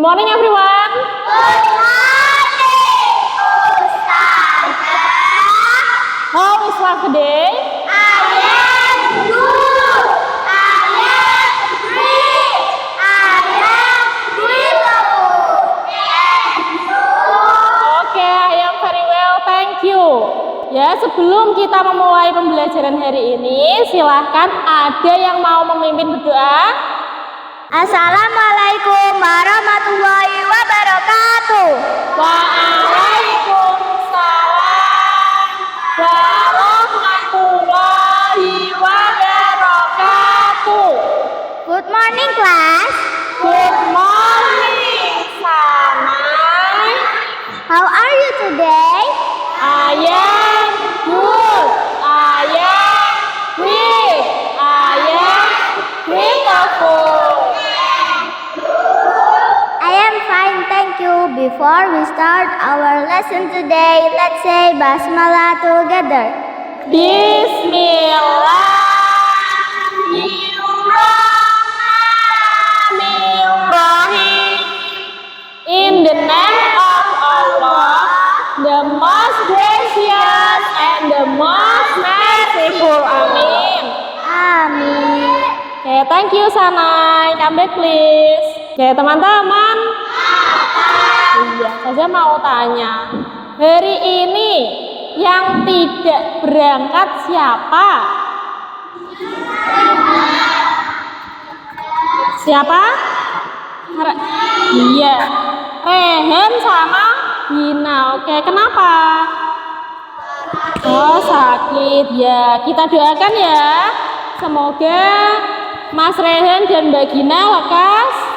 morning everyone. Good morning, Ustazah. How is life today? I am good. I am great. I am beautiful. And you? Okay, I am very well, thank you. Ya, sebelum kita memulai pembelajaran hari ini, silahkan ada yang mau memimpin berdoa. Assalamualaikum warahmatullahi wabarakatuh. Waalaikumsalam warahmatullahi wabarakatuh. Good morning, class. Good morning, Sanai. How are you today? I am good. I am great. I am beautiful. I am fine, thank you. Before we start our lesson today, let's say Basmalah together. Bismillahirrahmanirrahim. In the name of Allah, the most gracious and the most merciful. Amin. Amin. Oke, thank you Sanai. Come back please. Oke, teman-teman. Iya, saya mau tanya. Hari ini yang tidak berangkat siapa? Siapa? Iya. Rehan sama Gina. Oke, kenapa? Oh, sakit ya. Kita doakan ya. Semoga Mas Rehan dan Mbak Gina lekas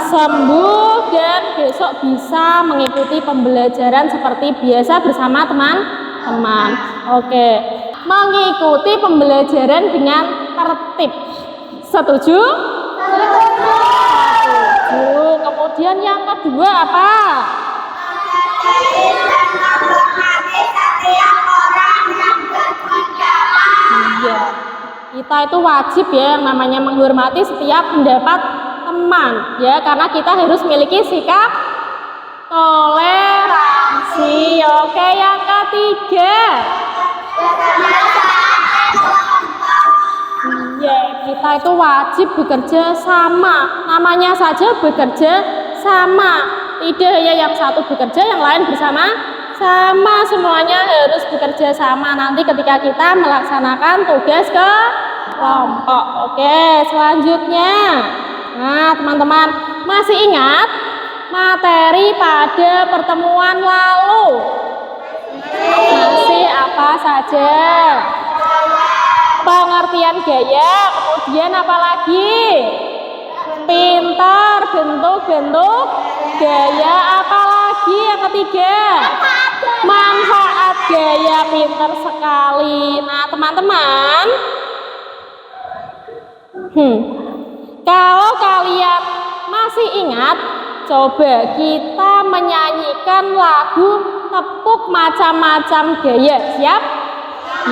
sembuh dan besok bisa mengikuti pembelajaran seperti biasa bersama teman-teman. Oke. Mengikuti pembelajaran dengan tertib. Setuju? Setuju. Kemudian yang kedua apa? Iya. Kita itu wajib ya yang namanya menghormati setiap pendapat teman ya, karena kita harus memiliki sikap toleransi. Oke, yang ketiga. Iya, kita itu wajib bekerja sama. Namanya saja bekerja sama. Tidak hanya yang satu bekerja, yang lain bersama-sama. Semuanya harus bekerja sama nanti ketika kita melaksanakan tugas kelompok. Oke, selanjutnya. Nah, teman-teman, masih ingat materi pada pertemuan lalu? Masih apa saja? Pengertian gaya, kemudian apa lagi? Pintar, bentuk-bentuk gaya, apa lagi yang ketiga? Manfaat gaya, pintar sekali. Nah, teman-teman, kalau kalian masih ingat, coba kita menyanyikan lagu Tepuk Macam-Macam Gaya. Siap?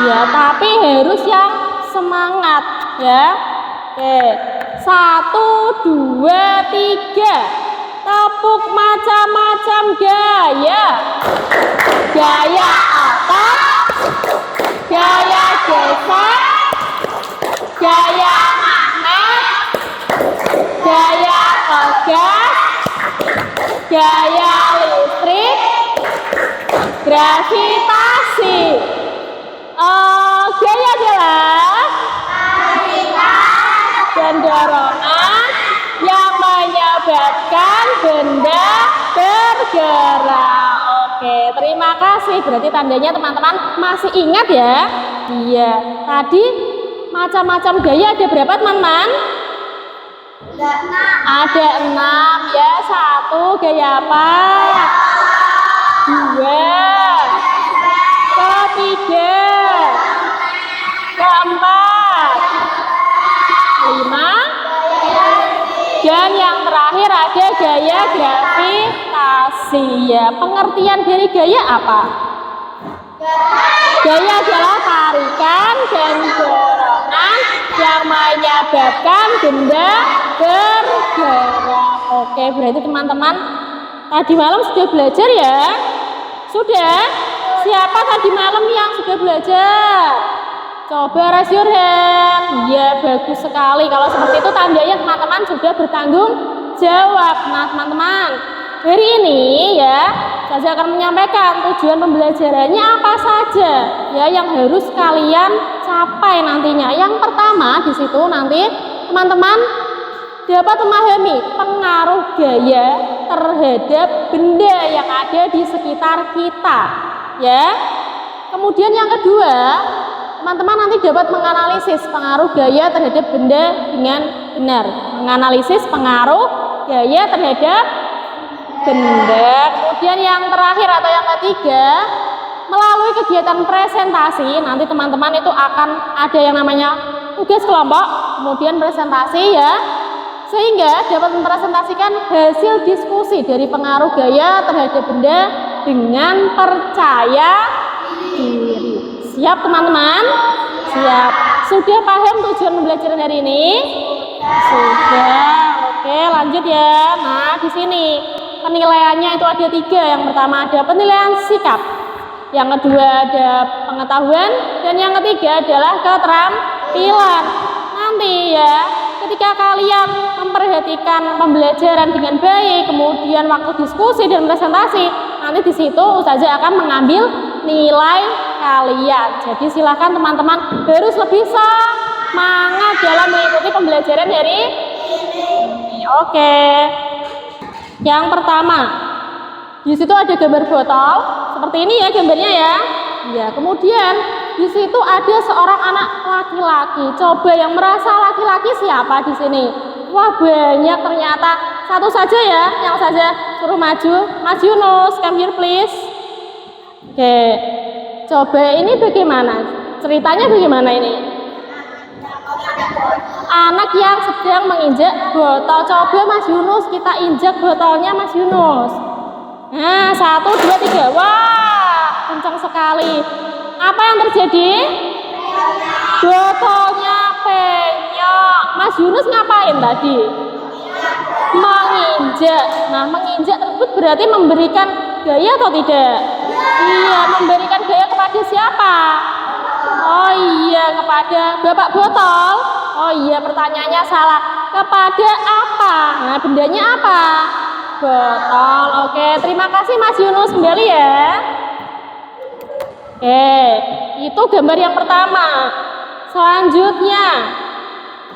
Ya, tapi harus yang semangat ya. Oke, 1, 2, 3. Tepuk macam-macam gaya. Gaya atas, gaya geser, gaya magnet, gaya tegas, gaya listrik, gravitasi. Gaya adalah dan dorongan yang menyebabkan benda bergerak. Oke, terima kasih. Berarti tandanya teman-teman masih ingat ya? Iya. Tadi macam-macam gaya ada berapa teman-teman? Ada 6 ya. 1 gaya apa? 2. Ketiga. 4. 5. Dan yang terakhir ada gaya gravitasi ya. Pengertian dari gaya apa? Gaya adalah tarikan dan dorongan yang menyebabkan benda bergerak. Oke, berarti teman-teman tadi malam sudah belajar ya? Sudah? Siapa tadi malam yang sudah belajar? Coba raise your hand. Iya, bagus sekali. Kalau seperti itu tandanya teman-teman sudah bertanggung jawab. Nah, teman-teman, hari ini ya, saya akan menyampaikan tujuan pembelajarannya apa saja ya yang harus kalian capai nantinya. Yang pertama di situ nanti teman-teman dapat memahami pengaruh gaya terhadap benda yang ada di sekitar kita ya. Kemudian yang kedua, teman-teman nanti dapat menganalisis pengaruh gaya terhadap benda dengan benar. Menganalisis pengaruh gaya terhadap benda. Kemudian yang terakhir atau yang ketiga, melalui kegiatan presentasi nanti teman-teman itu akan ada yang namanya tugas kelompok, kemudian presentasi ya, sehingga dapat mempresentasikan hasil diskusi dari pengaruh gaya terhadap benda dengan percaya diri. Siap teman-teman? Siap. Sudah paham tujuan pembelajaran hari ini? Sudah. Oke, lanjut ya. Nah, di sini penilaiannya itu ada 3. Yang pertama ada penilaian sikap, yang kedua ada pengetahuan, dan yang ketiga adalah keterampilan. Nanti ya, ketika kalian memperhatikan pembelajaran dengan baik, kemudian waktu diskusi dan presentasi, nanti di situ Ustazah akan mengambil nilai kalian. Jadi silakan teman-teman harus lebih semangat dalam mengikuti pembelajaran hari ini. Oke. Yang pertama, di situ ada gambar botol seperti ini ya gambarnya ya. Ya, kemudian di situ ada seorang anak laki-laki. Coba yang merasa laki-laki siapa di sini? Wah, banyak ternyata. Satu saja ya, yang saja suruh maju. Mas Yunus, come here please. Oke. Coba ini bagaimana? Ceritanya bagaimana ini? Anak yang sedang menginjak botol. Coba Mas Yunus, kita injak botolnya Mas Yunus. Nah, 1, 2, 3. Wah, kencang sekali. Apa yang terjadi? Botolnya penyok. Mas Yunus ngapain tadi? Menginjak. Nah, menginjak tersebut berarti memberikan gaya atau tidak? Iya, memberikan gaya kepada siapa? Oh iya, kepada bapak botol. Oh iya, pertanyaannya salah. Kepada apa? Nah, bendanya apa? Botol. Oke, terima kasih Mas Yunus kembali ya. Oke, itu gambar yang pertama. Selanjutnya,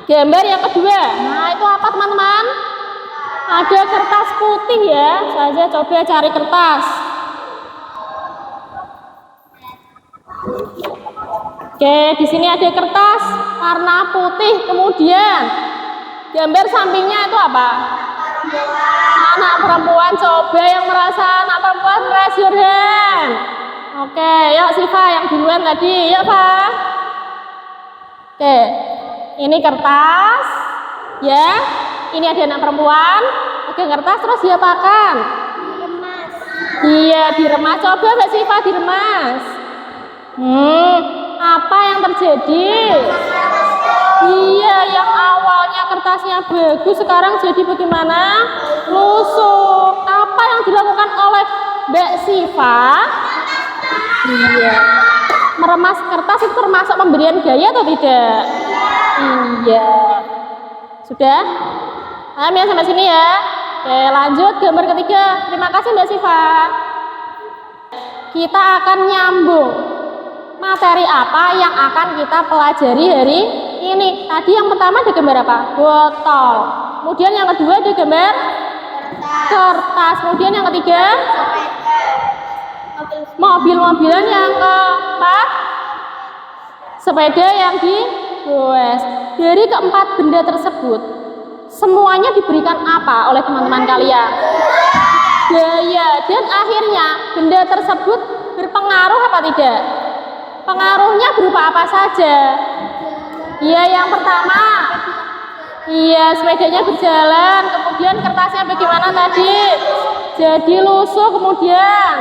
gambar yang kedua. Nah, itu apa teman-teman? Ada kertas putih ya. Saya coba cari kertas. Oke, di sini ada kertas warna putih. Kemudian gambar sampingnya itu apa? Anak perempuan. Coba yang merasa anak perempuan raise your hand. Oke, yuk Siva yang duluan tadi, yuk Pak. Oke, ini kertas, ya. Ini ada anak perempuan. Oke, kertas terus diapakan? Diremas. Iya, diremas. Coba Mbak Siva diremas. Apa yang terjadi? Iya, yang awalnya kertasnya bagus sekarang jadi bagaimana? Lusuh. Apa yang dilakukan oleh Mbak Siva? Iya. Meremas kertas itu termasuk pemberian gaya atau tidak? Iya. Sudah? Paham ya sampai sini ya? Oke, lanjut gambar ketiga. Terima kasih Mbak Siva. Kita akan nyambung materi apa yang akan kita pelajari hari ini. Tadi yang pertama ada gambar apa? Botol. Kemudian yang kedua ada gambar kertas. Kemudian yang ketiga mobil-mobilan. Yang keempat sepeda yang digoes. Dari keempat benda tersebut semuanya diberikan apa oleh teman-teman kalian? Gaya. Dan akhirnya benda tersebut berpengaruh apa tidak? Pengaruhnya berupa apa saja? Iya, yang pertama, iya sepedanya berjalan. Kemudian kertasnya bagaimana tadi? Jadi lusuh. Kemudian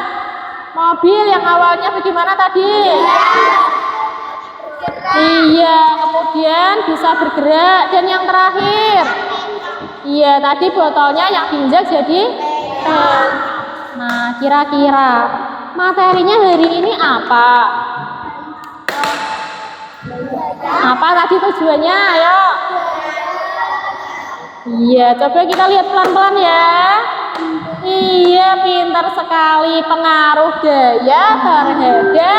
mobil yang awalnya bagaimana tadi? Iya, kemudian bisa bergerak. Dan yang terakhir, Iya, tadi botolnya yang diinjak jadi pen. Nah, kira-kira materinya hari ini apa? Apa tadi tujuannya? Ayo. Iya, coba kita lihat pelan-pelan ya. Iya, pintar sekali. Pengaruh gaya terhadap benda.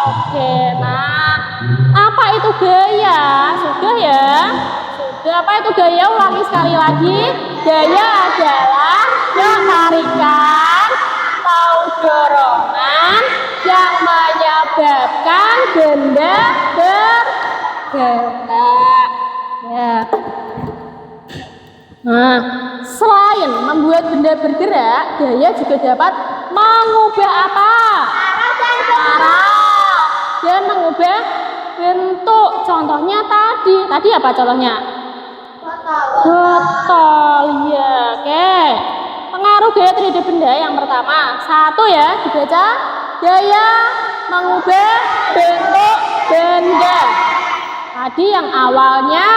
Oke, nah, apa itu gaya? Sudah ya? Sudah. Apa itu gaya? Ulangi sekali lagi. Gaya adalah tarikan atau dorongan yang menyebabkan benda bergerak. Ya. Nah, selain membuat benda bergerak, gaya juga dapat mengubah apa? Arah dan mengubah bentuk. Contohnya tadi apa contohnya? Botol. Ya, oke. Pengaruh gaya terhadap benda yang pertama, satu ya, dibaca. Gaya mengubah bentuk benda. Tadi yang awalnya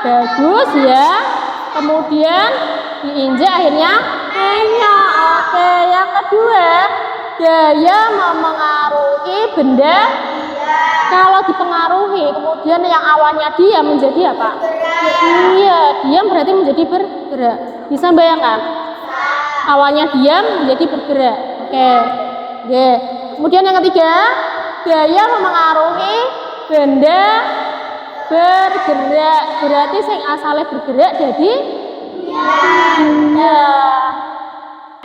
bagus ya, kemudian diinjak akhirnya enyok. Oke, yang kedua, gaya memengaruhi benda. Kalau dipengaruhi, kemudian yang awalnya diam menjadi apa? Iya, diam berarti menjadi bergerak. Bisa bayangkan? Awalnya diam menjadi bergerak. Oke. Kemudian yang ketiga, gaya memengaruhi benda bergerak. Berarti sing asalnya bergerak jadi benda.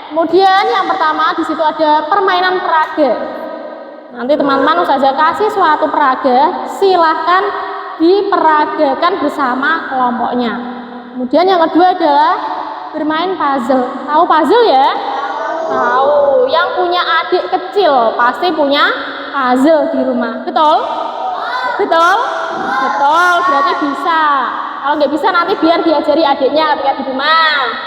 Kemudian yang pertama di situ ada permainan peraga. Nanti teman-teman Ustazah kasih suatu peraga, silahkan diperagakan bersama kelompoknya. Kemudian yang kedua adalah bermain puzzle. Tahu puzzle ya? Tahu. Yang punya adik kecil pasti punya puzzle di rumah. Betul? Betul? Betul, berarti bisa. Kalau nggak bisa nanti biar diajari adiknya ketika di rumah.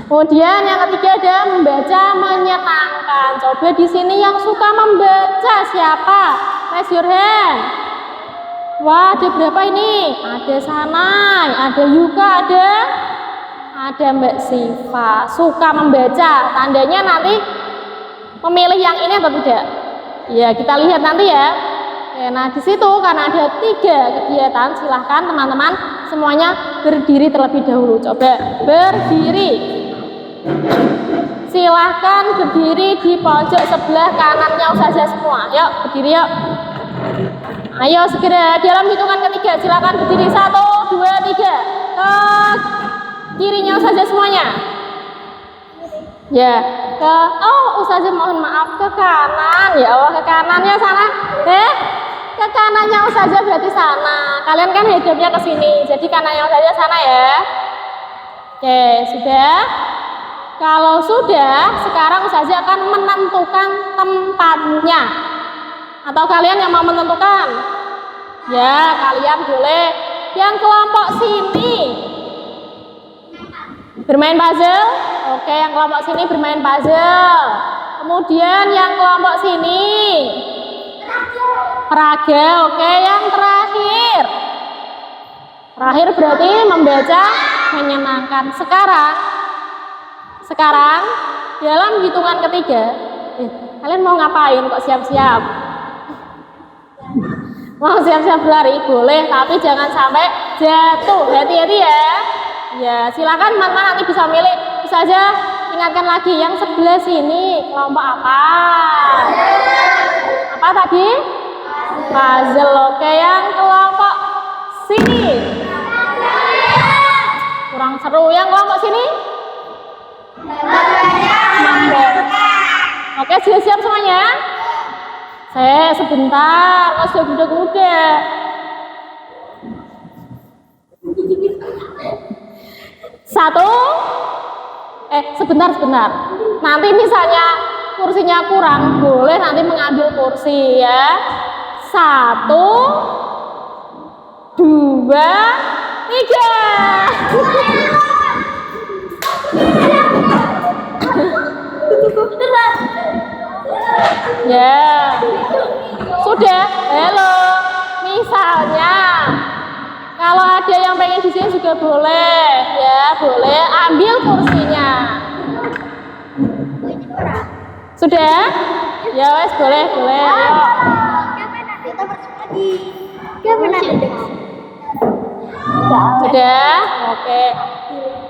Kemudian yang ketiga ada membaca menyenangkan. Coba di sini yang suka membaca siapa? Raise your hand. Wah, ada berapa ini? Ada Sanai, ada Yuka, ada Mbak Siva. Suka membaca. Tandanya nanti memilih yang ini atau tidak? Ya, kita lihat nanti ya. Oke, nah di situ karena ada 3 kegiatan, silahkan teman-teman semuanya berdiri terlebih dahulu. Coba berdiri. Silahkan berdiri di pojok sebelah kanannya Ustazah semua. Yuk berdiri yuk. Ayo segera dalam hitungan ketiga. Silahkan berdiri 1, 2, 3. Ke kirinya Ustazah semuanya. Ya, Ustazah mohon maaf ke kanan. Ya Allah, ke kanannya sana. Ke kanannya Ustazah berarti sana. Kalian kan hidupnya ke sini. Jadi kanannya Ustazah sana ya. Oke, sudah? Kalau sudah, sekarang Ustazah akan menentukan tempatnya. Atau kalian yang mau menentukan? Ya, kalian boleh. Yang kelompok sini bermain puzzle. Oke, yang kelompok sini bermain puzzle. Kemudian yang kelompok sini peraga. Oke, yang terakhir berarti membaca menyenangkan. Sekarang dalam hitungan ketiga, kalian mau ngapain kok siap-siap? Mau siap-siap berlari? Boleh, tapi jangan sampai jatuh. Hati-hati ya. Ya, silakan teman-teman nanti bisa milih. Bisa aja ingatkan lagi yang sebelah sini kelompok apa? Apa tadi? Puzzle. Oke, yang kelompok sini kurang seru. Yang kelompok sini oke, sudah siap semuanya? Saya sebentar, masih muda-muda. Satu, sebentar. Nanti misalnya kursinya kurang, boleh nanti mengambil kursi ya. 1, 2, 3. Ya, sudah. Halo. Misalnya, kalau ada yang pengen di sini juga boleh, ya boleh ambil kursinya. Sudah? Ya wes boleh. Ayo. Sudah? Oke.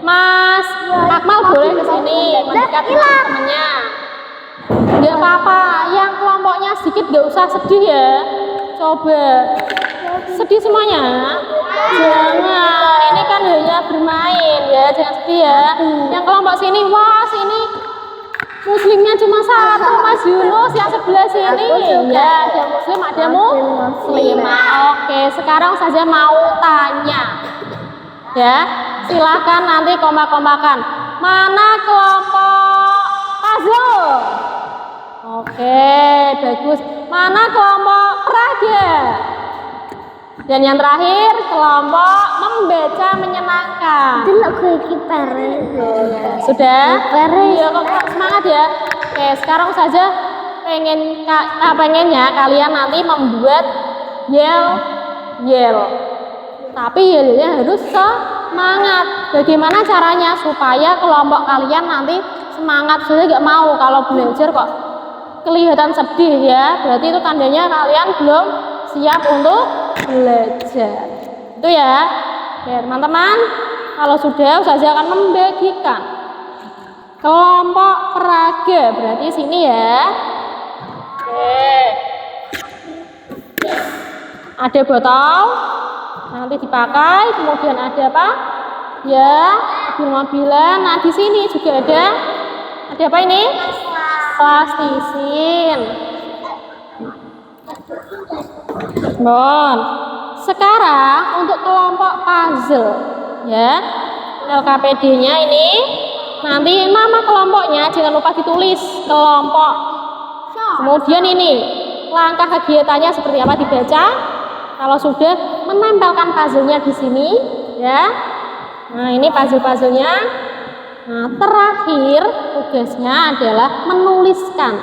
Mas Akmal boleh ke sini mendekat teman-temannya. Enggak apa-apa, yang kelompoknya sedikit gak usah sedih ya. Coba sedih semuanya. Jangan, ini kan hanya bermain ya, jangan sedih ya. Yang kelompok sini, wah sini muslimnya cuma satu, Mas Yunus. Yang sebelah sini ya ada muslim, ada muslimah. Oke, sekarang saja mau tanya ya, silahkan nanti kompak-kompakan. Mana kelompok puzzle? Oke, bagus. Mana kelompok peraga? Dan yang terakhir kelompok membaca menyenangkan. Itu lagu kiper. Sudah? Iya, kok semangat ya. Oke, sekarang saja pengennya kalian nanti membuat yel. Tapi yelnya harus semangat. Bagaimana caranya supaya kelompok kalian nanti semangat? Sudah gak mau kalau belajar kok kelihatan sedih ya, berarti itu tandanya kalian belum siap untuk belajar. Itu ya. Oke, teman-teman, kalau sudah saya akan membagikan kelompok peraga, berarti sini ya. Oke. Ada botol, nanti dipakai, kemudian ada apa? Ya, mobil-mobilan. Nah, di sini juga ada apa ini? Plastisin. Bon. Sekarang untuk kelompok puzzle ya. LKPD-nya ini nanti nama kelompoknya jangan lupa ditulis kelompok. Kemudian ini langkah kegiatannya seperti apa dibaca. Kalau sudah menempelkan puzzle-nya di sini ya. Nah, ini puzzle-puzzle-nya. Nah, terakhir tugasnya adalah menuliskan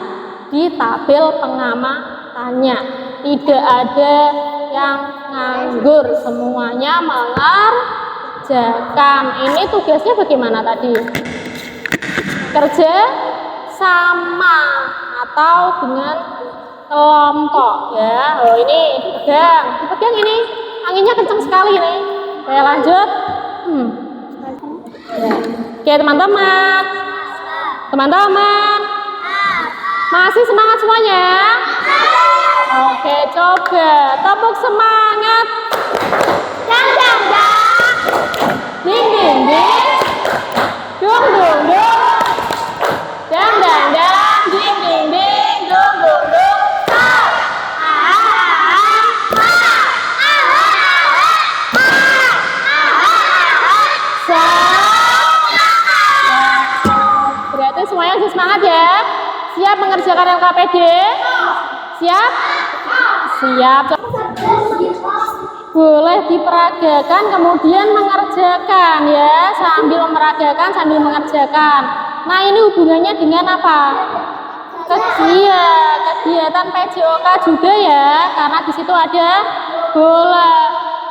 di tabel pengamatannya. Tidak ada yang nganggur, semuanya mengerjakan. Ini tugasnya bagaimana tadi? Kerja sama atau dengan kelompok ya. Oh, ini dipegang ini. Anginnya kencang sekali nih. Saya lanjut. Ya. Oke, teman-teman. Masih semangat semuanya? Oke, coba tepuk semangat. Dang. Ding. Dung. Dang. Ding. Dung. Berarti semuanya harus semangat ya. Siap mengerjakan LKPD? Siap? Siap. Boleh diperagakan kemudian mengerjakan ya, sambil meragakan sambil mengerjakan. Nah, ini hubungannya dengan apa? Kegiatan PJOK juga ya, karena di situ ada bola.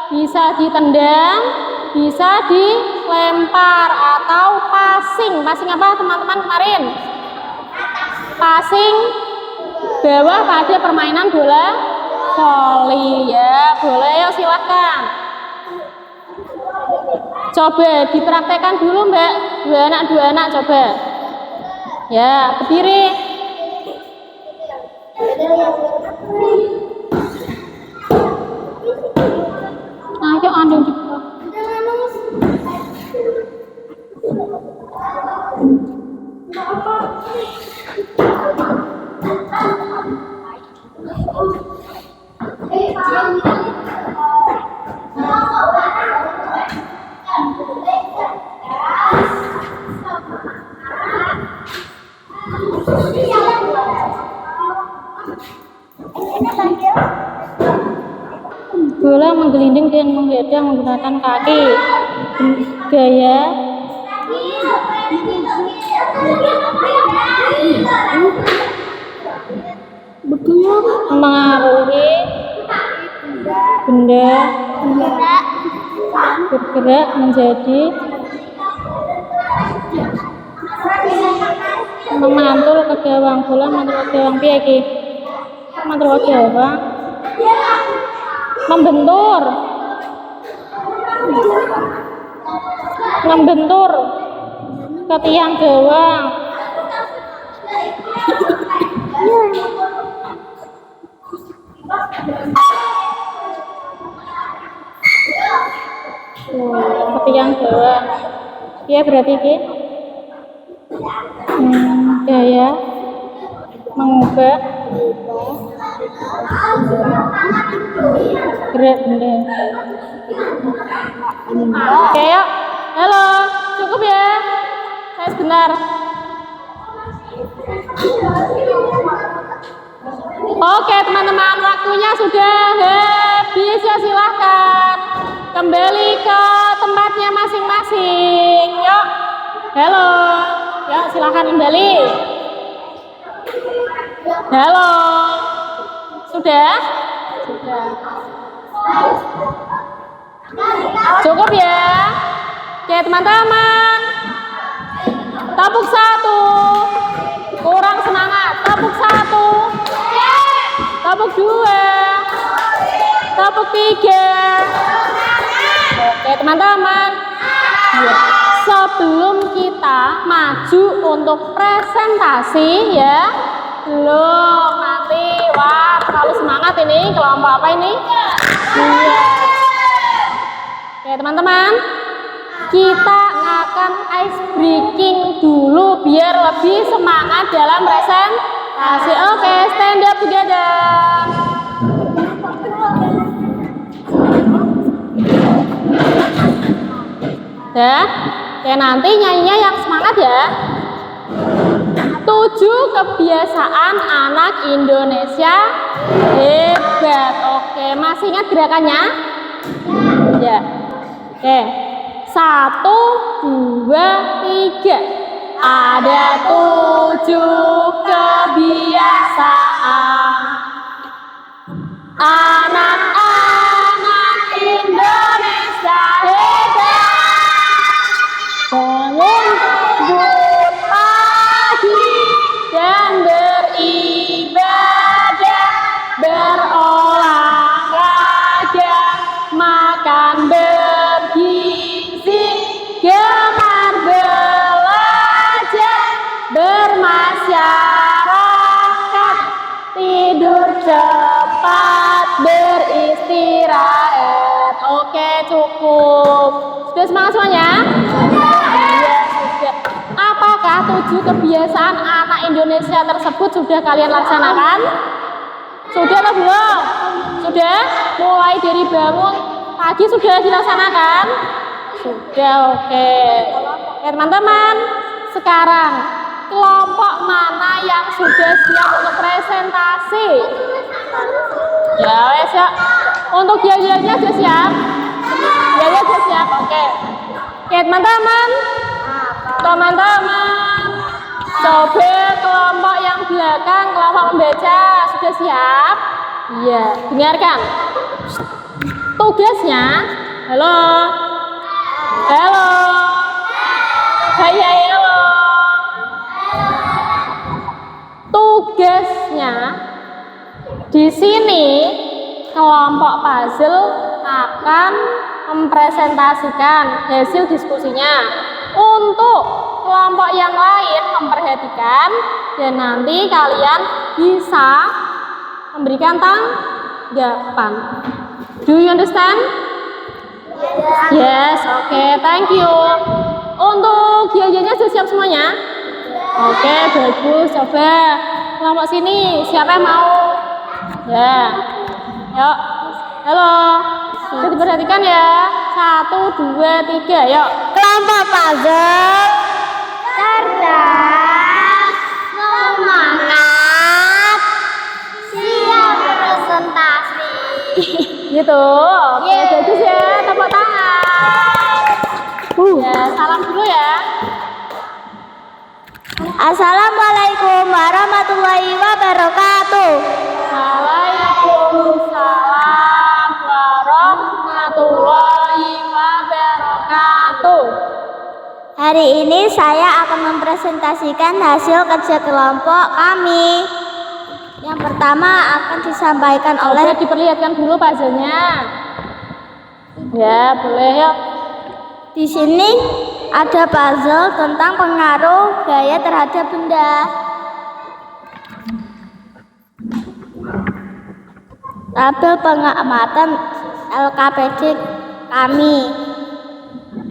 Bisa ditendang, bisa dilempar atau passing. Passing apa teman-teman kemarin? Passing bawah pada permainan bola voli ya. Boleh ya, silahkan. Coba dipraktekkan dulu Mbak. Dua anak coba. Ya, berdiri. Ayo andung di bawah. Bola menggelinding dan menghadang menggunakan kaki. Gaya mengaruhi benda bergerak menjadi memantul ke gawang bola, mantul ke gawang piye iki? Mantul ke gawang. Membentur. Membentur ke tiang gawang. Ke tiang gawang. Iya berarti iki gaya mengubah gerak benda. Oke yuk, halo, cukup ya, saya sebentar. Oke teman-teman, waktunya sudah habis ya, silahkan kembali ke tempatnya masing-masing. Yuk, halo, yuk silahkan kembali. Halo, sudah? Sudah. Cukup ya. Oke teman-teman, tepuk 1, kurang semangat, tepuk 1, tepuk 2, tepuk 3. Oke teman-teman, sebelum kita maju untuk presentasi ya, belum nanti, wah terlalu semangat ini, kelompok apa ini? Iya. Oke teman-teman, kita akan ice breaking dulu biar lebih semangat dalam presentasi. Oke, stand up together. Ya, oke nanti nyanyinya yang semangat ya. 7 kebiasaan anak Indonesia hebat. Oke, masih ingat gerakannya? Ya. Oke. 1, 2, 3. Ada 7 kebiasaan anak-anak Indonesia hebat. Bangun terbit pagi dan beribadah, berolahraga, makan bergizi, gemar belajar, bermasyarakat, tidur cepat, beristirahat. Oke, cukup. Sudah semangat semuanya? Iya, sudah. Apakah 7 kebiasaan anak Indonesia tersebut sudah kalian laksanakan? Sudah atau belum? Sudah? Mulai dari bangun pagi sudah dilaksanakan? Sudah, oke. Oke teman-teman, sekarang kelompok mana yang sudah siap untuk presentasi? Ya wes ya. Untuk yayanya sudah siap? Yaya sudah siap, oke. Oke teman-teman, coba kelompok yang belakang, kelompok membaca sudah siap? Iya, dengarkan. Tugasnya, halo, halo, hai halo. Tugasnya di sini kelompok puzzle akan mempresentasikan hasil diskusinya. Untuk kelompok yang lain memperhatikan dan nanti kalian bisa memberikan tanggapan. Do you understand? Yes, okay, thank you. Untuk jajannya sudah siap semuanya? Oke, bagus. Coba kelompok sini, siapa yang mau? Ya, yuk. Halo, sudah diperhatikan ya. 1, 2, 3, yuk. Kelompok puzzle cerdas, semangat, siap presentasi. Gitu. Oke, bagus ya. Tepuk tangan. Ya, salam dulu ya. Assalamualaikum warahmatullahi wabarakatuh. Waalaikumsalam warahmatullahi wabarakatuh. Hari ini saya akan mempresentasikan hasil kerja kelompok kami. Yang pertama akan disampaikan oleh... Boleh diperlihatkan dulu puzzle-nya. Ya, boleh yuk. Di sini ada puzzle tentang pengaruh gaya terhadap benda. Tabel pengamatan LKPD kami.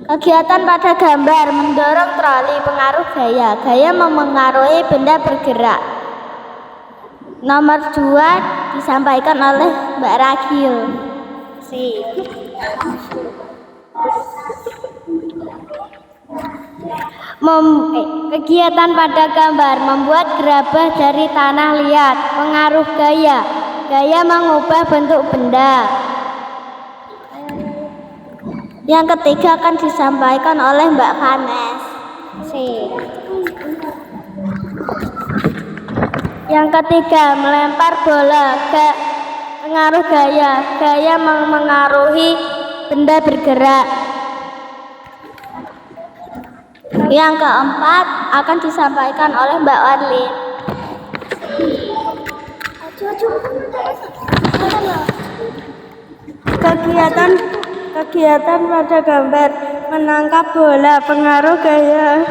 Kegiatan pada gambar mendorong troli pengaruh gaya. Gaya memengaruhi benda bergerak. Nomor 2 disampaikan oleh Mbak Ragil. Kegiatan pada gambar membuat gerabah dari tanah liat. Pengaruh gaya. Gaya mengubah bentuk benda. Yang ketiga akan disampaikan oleh Mbak Vanes. Yang ketiga, melempar bola. Pengaruh gaya. Gaya memengaruhi benda bergerak. Yang keempat akan disampaikan oleh Mbak Warlin. Kegiatan pada gambar menangkap bola. Pengaruh gaya.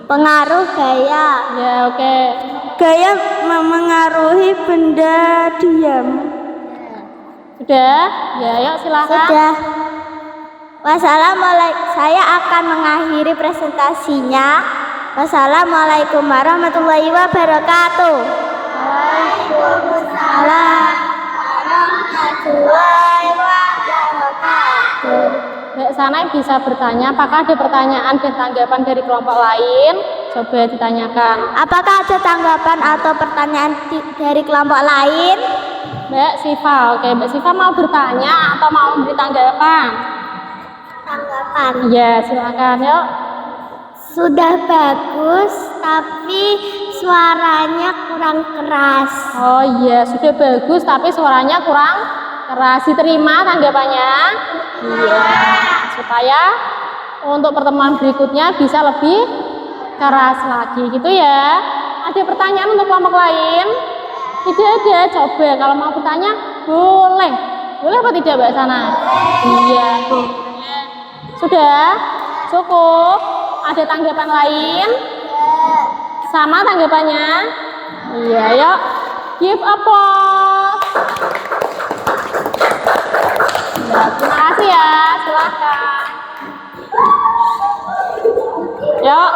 Pengaruh gaya. Ya, oke. Gaya memengaruhi benda diam. Sudah? Ya, yuk silakan. Sudah. Wassalamualaikum. Saya akan mengakhiri presentasinya. Wassalamualaikum warahmatullahi wabarakatuh. Waalaikumsalam warahmatullahi wabarakatuh. Mbak Sanai bisa bertanya, apakah ada pertanyaan dan tanggapan dari kelompok lain? Coba ditanyakan. Apakah ada tanggapan atau pertanyaan dari kelompok lain? Mbak Siva, oke. Mbak Siva mau bertanya atau mau memberi tanggapan? Tanggapan. Ya, silakan yuk. Sudah bagus, tapi suaranya kurang keras. Oh iya, sudah bagus tapi suaranya kurang keras. Diterima tanggapannya? Iya. Supaya untuk pertemuan berikutnya bisa lebih keras lagi gitu ya. Ada pertanyaan untuk kelompok lain? Tidak ada. Coba kalau mau bertanya boleh. Boleh apa tidak Mbak Sana? Iya. Sudah? Cukup? Ada tanggapan lain? Sama tanggapannya? Iya, yuk. Give applause. Ya, terima kasih ya. Silakan. Yuk.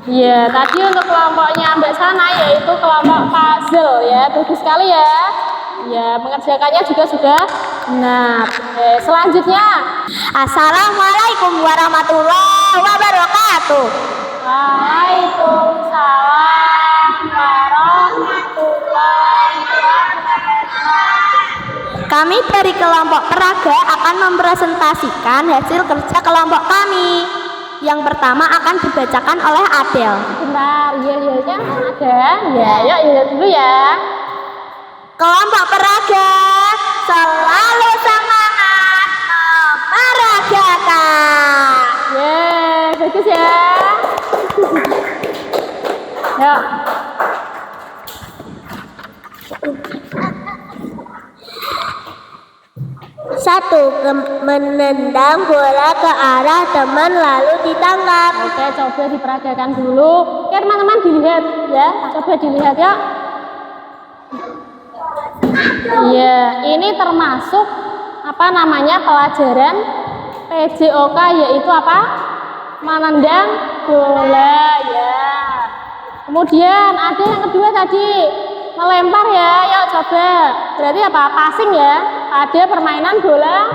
Iya, tadi untuk kelompoknya Mbak Sana yaitu kelompok puzzle ya. Bagus sekali ya. Ya, mengerjakannya juga sudah benar. Selanjutnya, Assalamualaikum warahmatullahi wabarakatuh. Waalaikumsalam warahmatullahi wabarakatuh. Kami dari kelompok peraga akan mempresentasikan hasil kerja kelompok kami. Yang pertama akan dibacakan oleh Adel. Bentar, iya ada. Ya, yuk dulu ya. Kelompok peraga selalu semangat memeragakan. Bagus ya. Yuk. Satu, menendang bola ke arah teman lalu ditangkap. Oke, coba diperagakan dulu. Oke, teman-teman dilihat ya. Coba dilihat ya. Iya, ini termasuk apa namanya pelajaran PJOK yaitu apa? Menendang bola ya. Kemudian ada yang kedua tadi melempar ya. Yuk coba. Berarti apa? Passing ya. Ada permainan bola.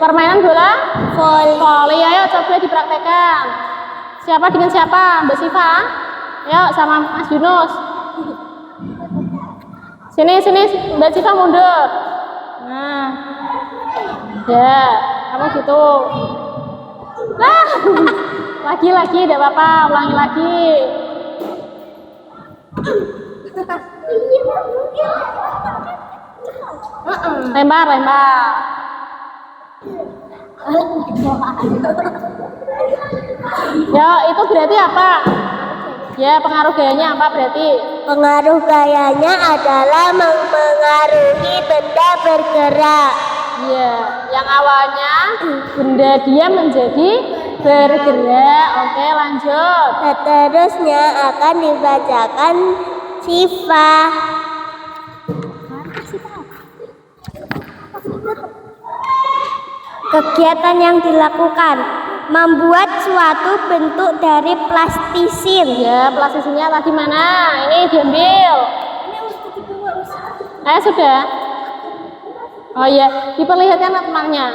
Permainan bola volley. Ayo coba dipraktekkan. Siapa dengan siapa? Mbak Siva? Yuk sama Mas Yunus. Sini Mbak Siva mundur. Nah. Ya, kamu gitu. Nah. Lagi, tidak apa-apa, ulangi lagi. Lempar, lempar. Ya, itu berarti apa? Ya, pengaruh gayanya apa berarti? Pengaruh gayanya adalah mempengaruhi benda bergerak. Iya, yang awalnya benda diam menjadi bergerak. Oke, lanjut. Seterusnya akan dibacakan sifat. Kegiatan yang dilakukan membuat suatu bentuk dari plastisin. Ya, plastisinnya tadi mana? Ini diambil. Sudah. Oh iya, diperlihatkan temannya.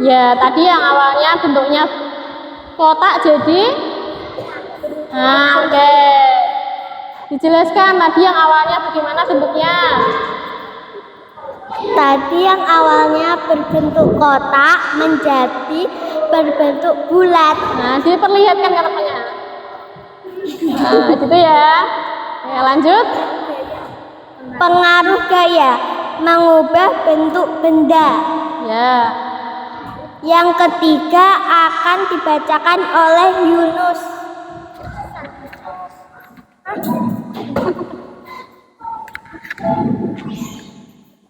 Ya, tadi yang awalnya bentuknya kotak jadi. Nah, oke. Dijelaskan tadi yang awalnya bagaimana bentuknya. Tadi yang awalnya berbentuk kotak menjadi berbentuk bulat. Nah, diperlihatkan ke temannya. Nah, gitu ya. Ya, lanjut. Pengaruh gaya mengubah bentuk benda. Ya. Yang ketiga akan dibacakan oleh Yunus.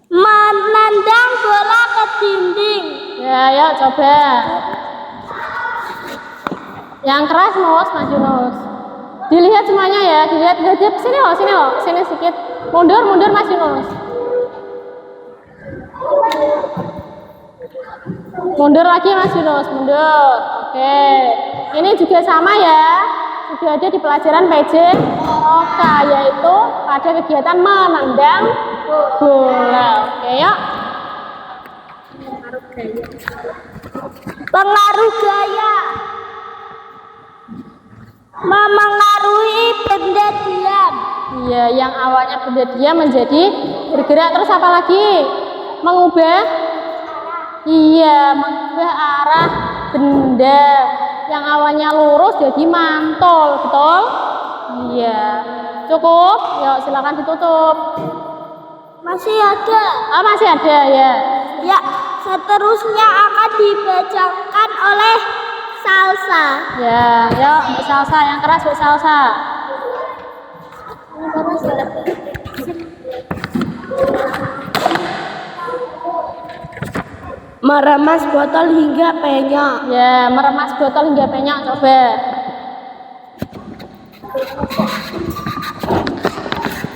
Menendang bola ke dinding. Ya, yuk coba. Yang keras Nus, maju Nus. Dilihat semuanya ya, dilihat. Sini loh, sini sedikit. Mundur, maju Nus. Mundur lagi Mas Yunus, mundur. Oke. Ini juga sama ya. Sudah ada di pelajaran PJ OK, yaitu pada kegiatan menendang bola. Oke, yuk. Pengaruh gaya memengaruhi benda diam. Iya, yang awalnya benda diam menjadi bergerak. Terus apa lagi? Mengubah. Iya, mengubah arah benda yang awalnya lurus jadi mantul, betul? Iya. Cukup? Yuk, silakan ditutup. Masih ada. Oh, masih ada ya. Ya, seterusnya akan dibacakan oleh Salsa. Ya, yuk, Bu Salsa yang keras, Bu Salsa. Meremas botol hingga penyok. Ya, meremas botol hingga penyok, coba.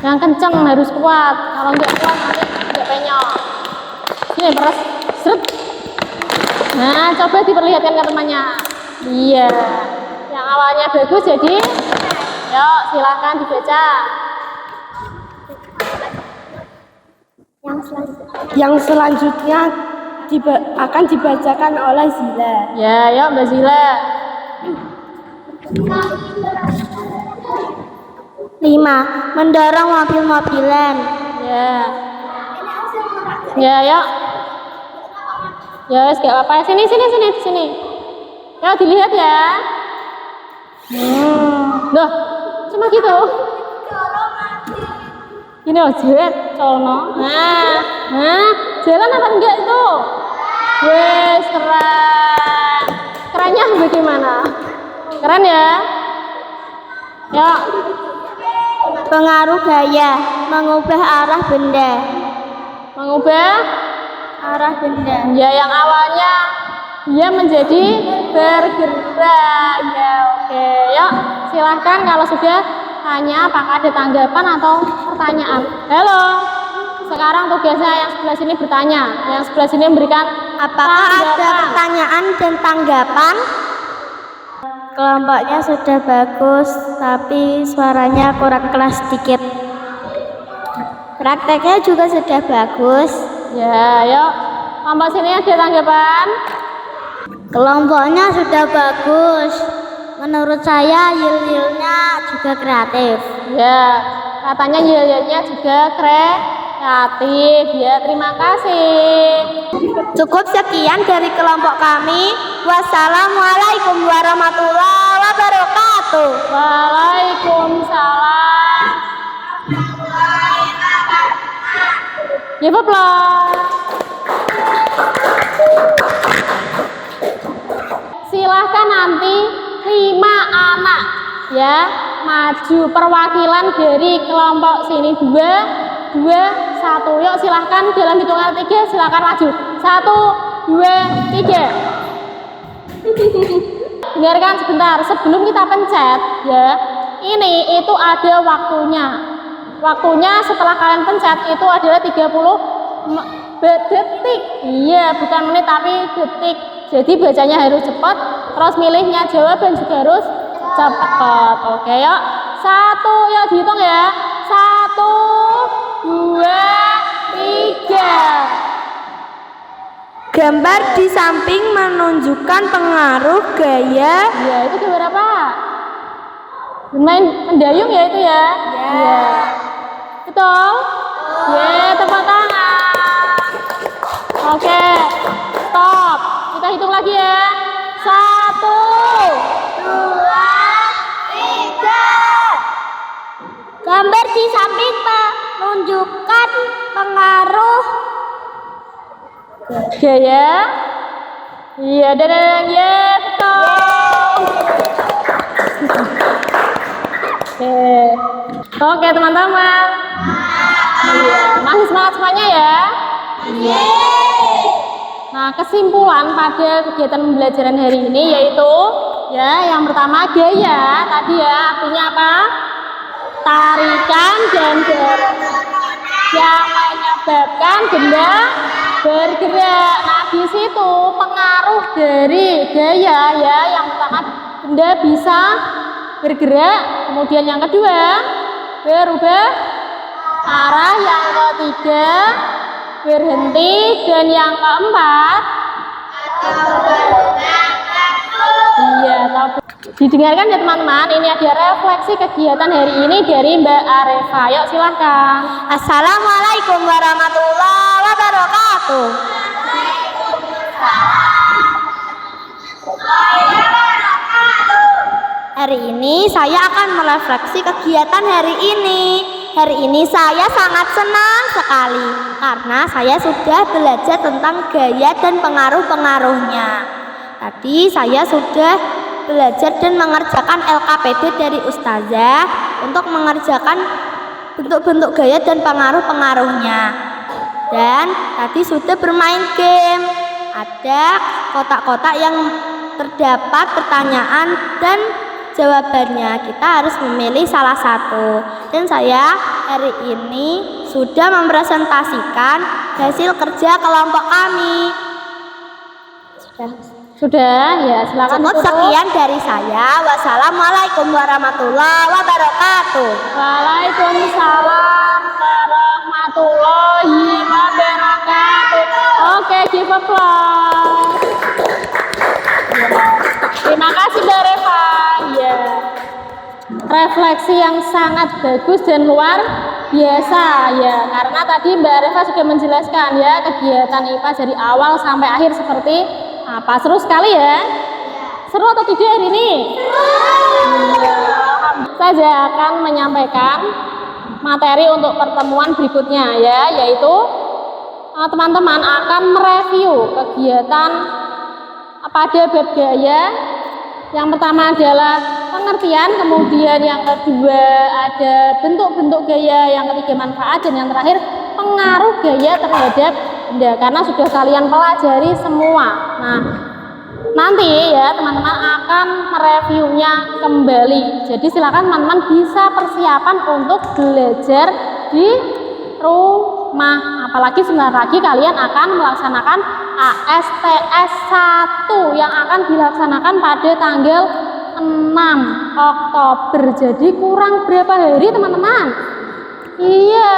Yang kenceng harus kuat. Kalau nggak kuat nanti nggak penyok. Sini peres, seret. Nah, coba diperlihatkan ke temannya. Iya. Yang awalnya bagus jadi, yuk silahkan dibaca. Yang selanjutnya akan dibacakan oleh Zila. Ya, yuk Mbak Zila. 5. Mendorong mobil-mobilan. Ya. Ya, yuk. Ya, wes gak apa-apa. Sini. Ya, dilihat ya. Loh, cuma gitu. Gini loh, jet, colno. Nah, jalan apa enggak itu? Wes, keren. Kerennya bagaimana? Keren ya? Ya. Pengaruh gaya mengubah arah benda. Mengubah Arah benda. ya yang awalnya dia menjadi bergerak. Ya, oke. Yuk, silahkan kalau sudah tanya apakah ada tanggapan atau pertanyaan. Halo. Sekarang tugasnya yang sebelah sini bertanya, yang sebelah sini memberikan Apakah ada pertanyaan dan tanggapan? Kelompoknya sudah bagus, tapi suaranya kurang keras sedikit. Prakteknya juga sudah bagus. Ya, yuk. Kelompok sini ada tanggapan? Kelompoknya sudah bagus. Menurut saya yil-yilnya juga kreatif. Ya, katanya yel-yelnya juga kreatif. Ya, terima kasih. Cukup sekian dari kelompok kami. Wassalamualaikum warahmatullahi wabarakatuh. Waalaikumsalam. Give applause. Silahkan nanti 5 anak ya maju perwakilan dari kelompok sini 2, 1. Yuk silahkan dalam hitungan 3 silahkan maju 1, 2, 3. Dengarkan sebentar sebelum kita pencet ya. Ini itu ada waktunya. Waktunya setelah kalian pencet itu adalah 30 detik. Iya, bukan menit tapi detik. Jadi bacanya harus cepat, terus milihnya jawaban juga harus cepat. Oke, yuk. 1, yuk dihitung ya. 1, 2, 3. Gambar di samping menunjukkan pengaruh gaya. Ya, itu gambar apa? Bermain mendayung ya itu ya? Iya. Betul? Ya, tepuk tangan. Oke, stop. Kita hitung lagi ya. 1, 2, 3. Gambar di samping menunjukkan pengaruh gaya. Iya, dan ya betul. Oke teman-teman. Masih semangat semuanya ya. Nah, kesimpulan pada kegiatan pembelajaran hari ini yaitu ya yang pertama gaya tadi ya artinya apa? Tarikan dan dorongan yang menyebabkan benda bergerak. Nah, di situ pengaruh dari gaya ya yang pertama benda bisa bergerak, kemudian yang kedua berubah arah, yang ketiga berhenti, dan yang keempat didengarkan ya teman-teman. Ini ada refleksi kegiatan hari ini dari Mbak Arefa. Yuk silahkan. Assalamualaikum warahmatullahi wabarakatuh. Hari ini saya akan merefleksi kegiatan hari ini. Hari ini saya sangat senang sekali karena saya sudah belajar tentang gaya dan pengaruh-pengaruhnya. Tadi saya sudah belajar dan mengerjakan LKPD dari Ustazah untuk mengerjakan bentuk-bentuk gaya dan pengaruh-pengaruhnya. Dan tadi sudah bermain game. Ada kotak-kotak yang terdapat pertanyaan dan jawabannya. Kita harus memilih salah satu. Dan saya hari ini sudah mempresentasikan hasil kerja kelompok kami. Sudah ya, silakan. Cukup sekian dari saya. Wassalamualaikum warahmatullahi wabarakatuh. Waalaikumsalam warahmatullahi wabarakatuh. Oke, give applause. Terima kasih Mbak Reva. Ya. Refleksi yang sangat bagus dan luar biasa ya. Karena tadi Mbak Reva sudah menjelaskan ya kegiatan IPA dari awal sampai akhir seperti apa. Seru sekali ya. Seru atau tidak hari ini? Ya. Saya akan menyampaikan materi untuk pertemuan berikutnya ya, yaitu teman-teman akan mereview kegiatan pada bab gaya. Yang pertama adalah pengertian, kemudian yang kedua ada bentuk-bentuk gaya, yang ketiga manfaat, dan yang terakhir pengaruh gaya terhadap benda, karena sudah kalian pelajari semua. Nah, nanti ya teman-teman akan mereviewnya kembali. Jadi silakan teman-teman bisa persiapan untuk belajar di rumah. Apalagi sebentar lagi kalian akan melaksanakan ASTS 1 yang akan dilaksanakan pada tanggal 6 Oktober. Jadi kurang berapa hari teman-teman? Iya,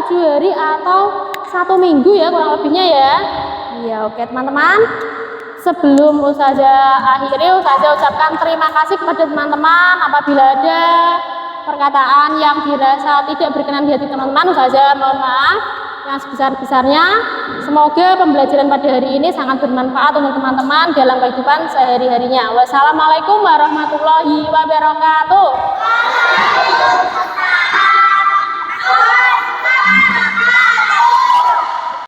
7 hari atau 1 minggu ya kurang lebihnya ya. Iya, oke teman-teman. Sebelum Ustazah akhiri, Ustazah ucapkan terima kasih kepada teman-teman. Apabila ada perkataan yang dirasa tidak berkenan di hati teman-teman, Ustazah mohon maaf yang sebesar-besarnya. Semoga pembelajaran pada hari ini sangat bermanfaat untuk teman-teman dalam kehidupan sehari-harinya. Wassalamualaikum warahmatullahi wabarakatuh.